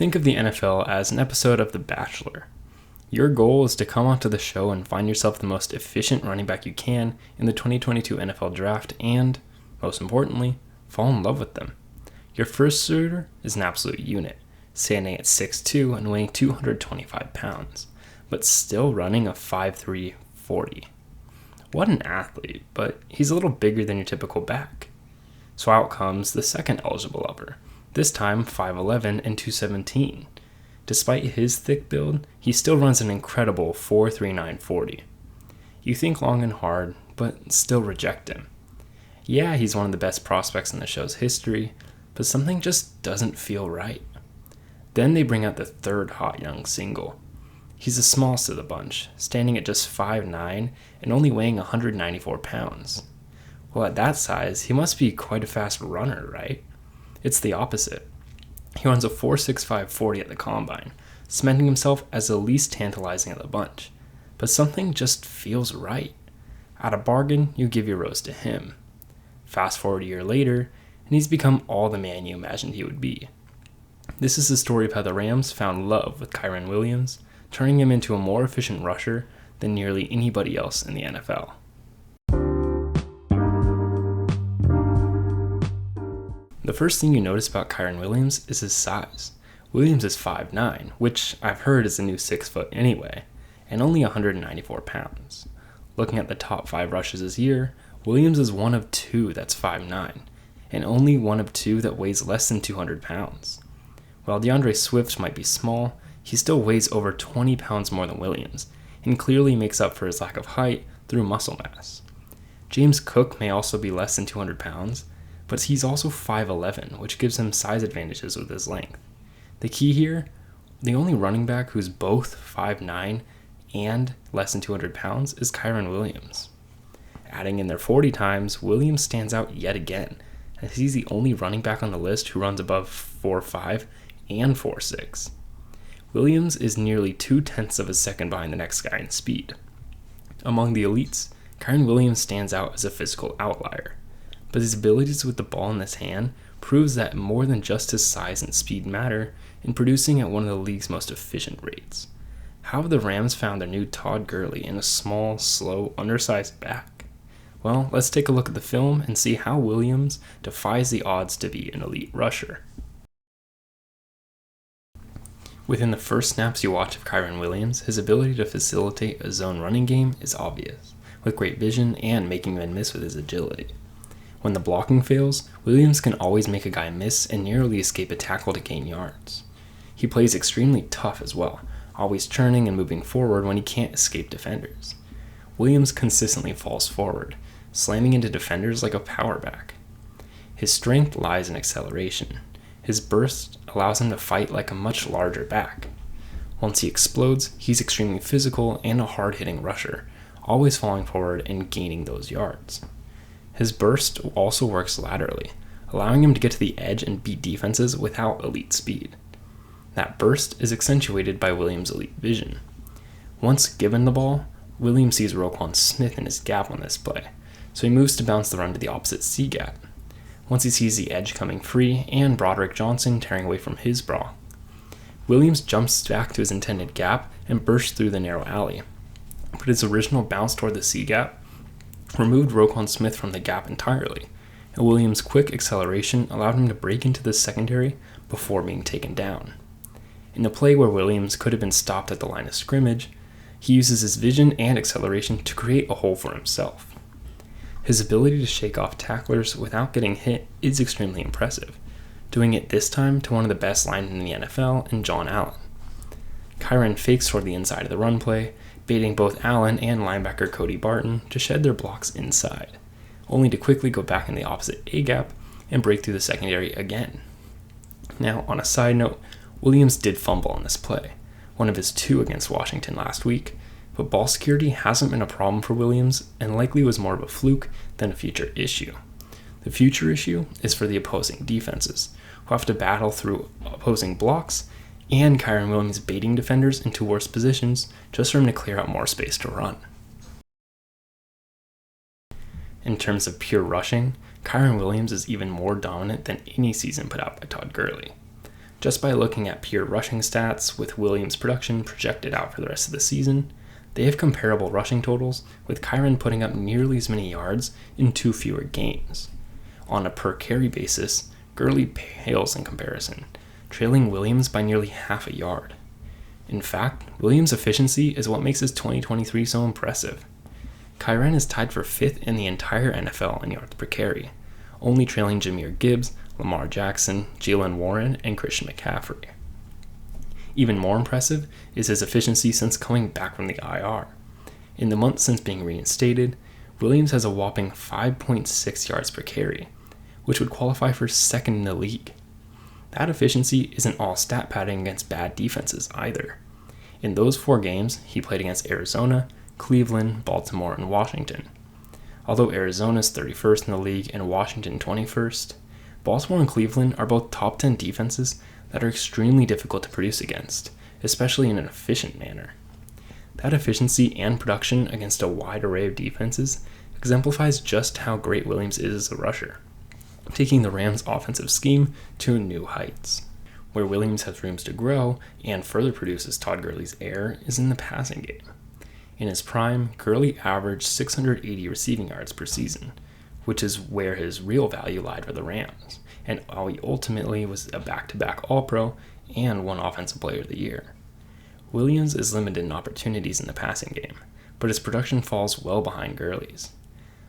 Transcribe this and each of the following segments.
Think of the NFL as an episode of The Bachelor. Your goal is to come onto the show and find yourself the most efficient running back you can in the 2022 NFL Draft and, most importantly, fall in love with them. Your first suitor is an absolute unit, standing at 6'2" and weighing 225 pounds, but still running a 5'3" 40. What an athlete, but he's a little bigger than your typical back. So out comes the second eligible upper, this time 5'11" and 217. Despite his thick build, he still runs an incredible 4.39 40. You think long and hard, but still reject him. Yeah, he's one of the best prospects in the show's history, but something just doesn't feel right. Then they bring out the third hot young single. He's the smallest of the bunch, standing at just 5'9" and only weighing 194 pounds. Well, at that size, he must be quite a fast runner, right? It's the opposite. He runs a 4.65 40 at the combine, cementing himself as the least tantalizing of the bunch. But something just feels right. At a bargain, you give your rose to him. Fast forward a year later, and he's become all the man you imagined he would be. This is the story of how the Rams found love with Kyren Williams, turning him into a more efficient rusher than nearly anybody else in the NFL. The first thing you notice about Kyren Williams is his size. Williams is 5'9", which I've heard is the new 6 foot anyway, and only 194 pounds. Looking at the top 5 rushes this year, Williams is one of 2 that's 5'9", and only one of 2 that weighs less than 200 pounds. While DeAndre Swift might be small, he still weighs over 20 pounds more than Williams, and clearly makes up for his lack of height through muscle mass. James Cook may also be less than 200 pounds, but he's also 5'11", which gives him size advantages with his length. The key here, the only running back who's both 5'9" and less than 200 pounds is Kyren Williams. Adding in their 40 times, Williams stands out yet again, as he's the only running back on the list who runs above 4'5" and 4'6". Williams is nearly 2/10 of a second behind the next guy in speed. Among the elites, Kyren Williams stands out as a physical outlier, but his abilities with the ball in his hand proves that more than just his size and speed matter in producing at one of the league's most efficient rates. How have the Rams found their new Todd Gurley in a small, slow, undersized back? Well, let's take a look at the film and see how Williams defies the odds to be an elite rusher. Within the first snaps you watch of Kyren Williams, his ability to facilitate a zone running game is obvious, with great vision and making men miss with his agility. When the blocking fails, Williams can always make a guy miss and narrowly escape a tackle to gain yards. He plays extremely tough as well, always churning and moving forward when he can't escape defenders. Williams consistently falls forward, slamming into defenders like a power back. His strength lies in acceleration. His burst allows him to fight like a much larger back. Once he explodes, he's extremely physical and a hard-hitting rusher, always falling forward and gaining those yards. His burst also works laterally, allowing him to get to the edge and beat defenses without elite speed. That burst is accentuated by Williams' elite vision. Once given the ball, Williams sees Roquan Smith in his gap on this play, so he moves to bounce the run to the opposite C gap. Once he sees the edge coming free and Broderick Johnson tearing away from his block, Williams jumps back to his intended gap and bursts through the narrow alley. But his original bounce toward the C gap removed Roquan Smith from the gap entirely, and Williams' quick acceleration allowed him to break into the secondary before being taken down. In the play where Williams could have been stopped at the line of scrimmage, he uses his vision and acceleration to create a hole for himself. His ability to shake off tacklers without getting hit is extremely impressive, doing it this time to one of the best linemen in the NFL in John Allen. Kyren fakes toward the inside of the run play, baiting both Allen and linebacker Cody Barton to shed their blocks inside, only to quickly go back in the opposite A-gap and break through the secondary again. Now, on a side note, Williams did fumble on this play, one of his 2 against Washington last week, but ball security hasn't been a problem for Williams and likely was more of a fluke than a future issue. The future issue is for the opposing defenses, who have to battle through opposing blocks and Kyren Williams baiting defenders into worse positions just for him to clear out more space to run. In terms of pure rushing, Kyren Williams is even more dominant than any season put out by Todd Gurley. Just by looking at pure rushing stats with Williams' production projected out for the rest of the season, they have comparable rushing totals, with Kyren putting up nearly as many yards in 2 fewer games. On a per carry basis, Gurley pales in comparison, trailing Williams by nearly half a yard. In fact, Williams' efficiency is what makes his 2023 so impressive. Kyren is tied for 5th in the entire NFL in yards per carry, only trailing Jahmyr Gibbs, Lamar Jackson, Jaylen Warren, and Christian McCaffrey. Even more impressive is his efficiency since coming back from the IR. In the months since being reinstated, Williams has a whopping 5.6 yards per carry, which would qualify for 2nd in the league. That efficiency isn't all stat padding against bad defenses either. In those 4 games, he played against Arizona, Cleveland, Baltimore, and Washington. Although Arizona is 31st in the league and Washington 21st, Baltimore and Cleveland are both top 10 defenses that are extremely difficult to produce against, especially in an efficient manner. That efficiency and production against a wide array of defenses exemplifies just how great Williams is as a rusher, taking the Rams' offensive scheme to new heights. Where Williams has rooms to grow and further produces Todd Gurley's heir is in the passing game. In his prime, Gurley averaged 680 receiving yards per season, which is where his real value lied for the Rams, and while he ultimately was a back-to-back All-Pro and won Offensive Player of the Year. Williams is limited in opportunities in the passing game, but his production falls well behind Gurley's.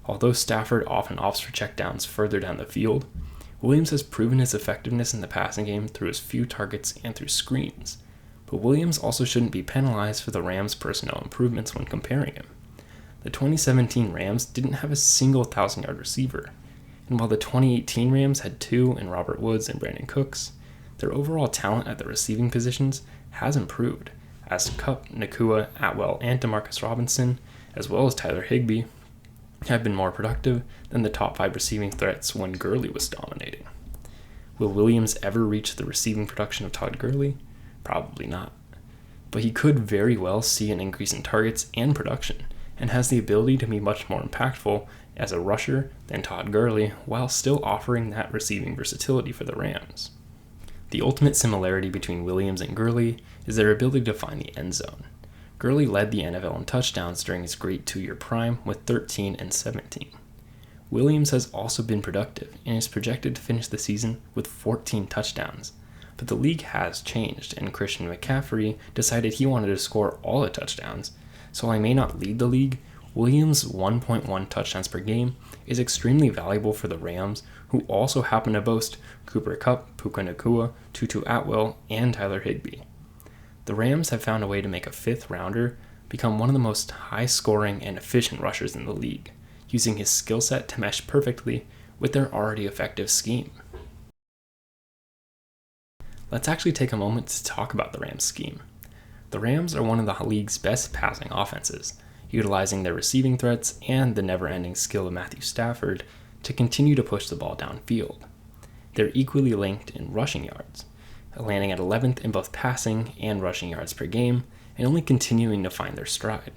Although Stafford often opts for checkdowns further down the field, Williams has proven his effectiveness in the passing game through his few targets and through screens, but Williams also shouldn't be penalized for the Rams' personnel improvements when comparing him. The 2017 Rams didn't have a single 1,000-yard receiver, and while the 2018 Rams had 2 in Robert Woods and Brandon Cooks, their overall talent at the receiving positions has improved, as Kupp, Nakua, Atwell, and Demarcus Robinson, as well as Tyler Higbee, have been more productive than the top 5 receiving threats when Gurley was dominating. Will Williams ever reach the receiving production of Todd Gurley? Probably not. But he could very well see an increase in targets and production, and has the ability to be much more impactful as a rusher than Todd Gurley while still offering that receiving versatility for the Rams. The ultimate similarity between Williams and Gurley is their ability to find the end zone. Gurley led the NFL in touchdowns during his great 2-year prime with 13 and 17. Williams has also been productive and is projected to finish the season with 14 touchdowns, but the league has changed and Christian McCaffrey decided he wanted to score all the touchdowns, so while he may not lead the league, Williams' 1.1 touchdowns per game is extremely valuable for the Rams, who also happen to boast Cooper Kupp, Puka Nakua, Tutu Atwell, and Tyler Higbee. The Rams have found a way to make a 5th rounder become one of the most high-scoring and efficient rushers in the league, using his skill set to mesh perfectly with their already effective scheme. Let's actually take a moment to talk about the Rams' scheme. The Rams are one of the league's best passing offenses, utilizing their receiving threats and the never-ending skill of Matthew Stafford to continue to push the ball downfield. They're equally linked in rushing yards, landing at 11th in both passing and rushing yards per game, and only continuing to find their stride.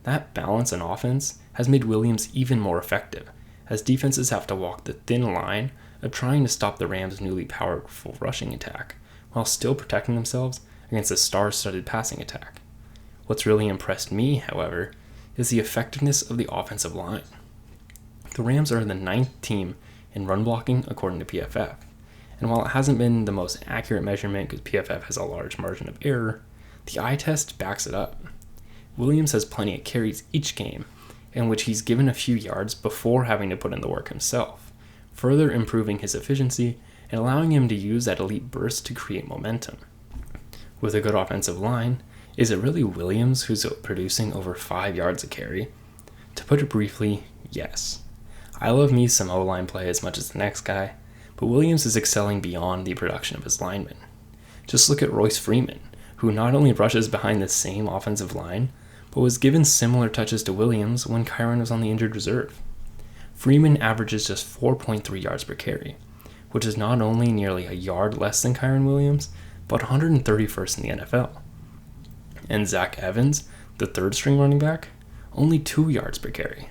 That balance in offense has made Williams even more effective, as defenses have to walk the thin line of trying to stop the Rams' newly powerful rushing attack, while still protecting themselves against a star-studded passing attack. What's really impressed me, however, is the effectiveness of the offensive line. The Rams are the 9th team in run blocking according to PFF, and while it hasn't been the most accurate measurement because PFF has a large margin of error, the eye test backs it up. Williams has plenty of carries each game, in which he's given a few yards before having to put in the work himself, further improving his efficiency and allowing him to use that elite burst to create momentum. With a good offensive line, is it really Williams who's producing over 5 yards a carry? To put it briefly, yes. I love me some O-line play as much as the next guy, but Williams is excelling beyond the production of his linemen. Just look at Royce Freeman, who not only rushes behind the same offensive line, but was given similar touches to Williams when Kyren was on the injured reserve. Freeman averages just 4.3 yards per carry, which is not only nearly a yard less than Kyren Williams, but 131st in the NFL. And Zach Evans, the third-string running back, only 2 yards per carry.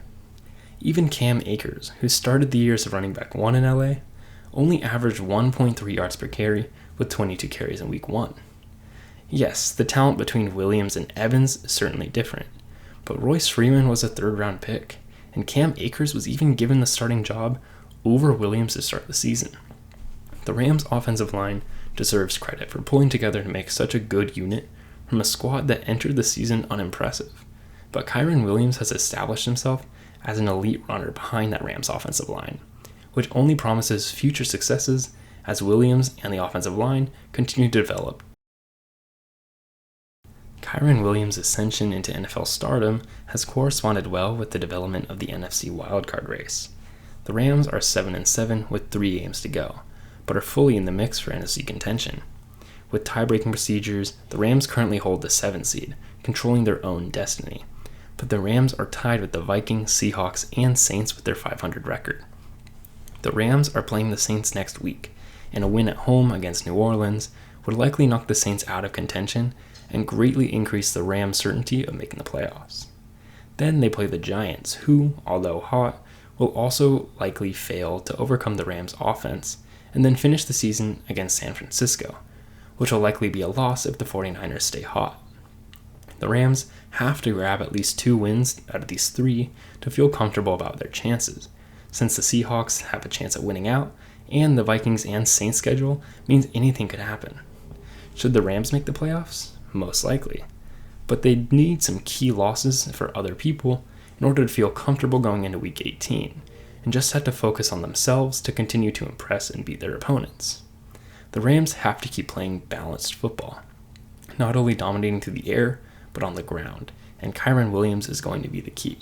Even Cam Akers, who started the year as a running back 1 in LA, only averaged 1.3 yards per carry with 22 carries in week 1. Yes, the talent between Williams and Evans is certainly different, but Royce Freeman was a 3rd-round pick, and Cam Akers was even given the starting job over Williams to start the season. The Rams' offensive line deserves credit for pulling together to make such a good unit from a squad that entered the season unimpressive, but Kyren Williams has established himself as an elite runner behind that Rams offensive line, which only promises future successes as Williams and the offensive line continue to develop. Kyren Williams' ascension into NFL stardom has corresponded well with the development of the NFC wildcard race. The Rams are 7-7 with 3 games to go, but are fully in the mix for NFC contention. With tie-breaking procedures, the Rams currently hold the 7th seed, controlling their own destiny. But the Rams are tied with the Vikings, Seahawks, and Saints with their 500 record. The Rams are playing the Saints next week, and a win at home against New Orleans would likely knock the Saints out of contention and greatly increase the Rams' certainty of making the playoffs. Then they play the Giants, who, although hot, will also likely fail to overcome the Rams' offense and then finish the season against San Francisco, which will likely be a loss if the 49ers stay hot. The Rams have to grab at least 2 wins out of these 3 to feel comfortable about their chances, since the Seahawks have a chance at winning out, and the Vikings and Saints schedule means anything could happen. Should the Rams make the playoffs? Most likely. But they need some key losses for other people in order to feel comfortable going into Week 18, and just have to focus on themselves to continue to impress and beat their opponents. The Rams have to keep playing balanced football, not only dominating through the air, but on the ground, and Kyren Williams is going to be the key.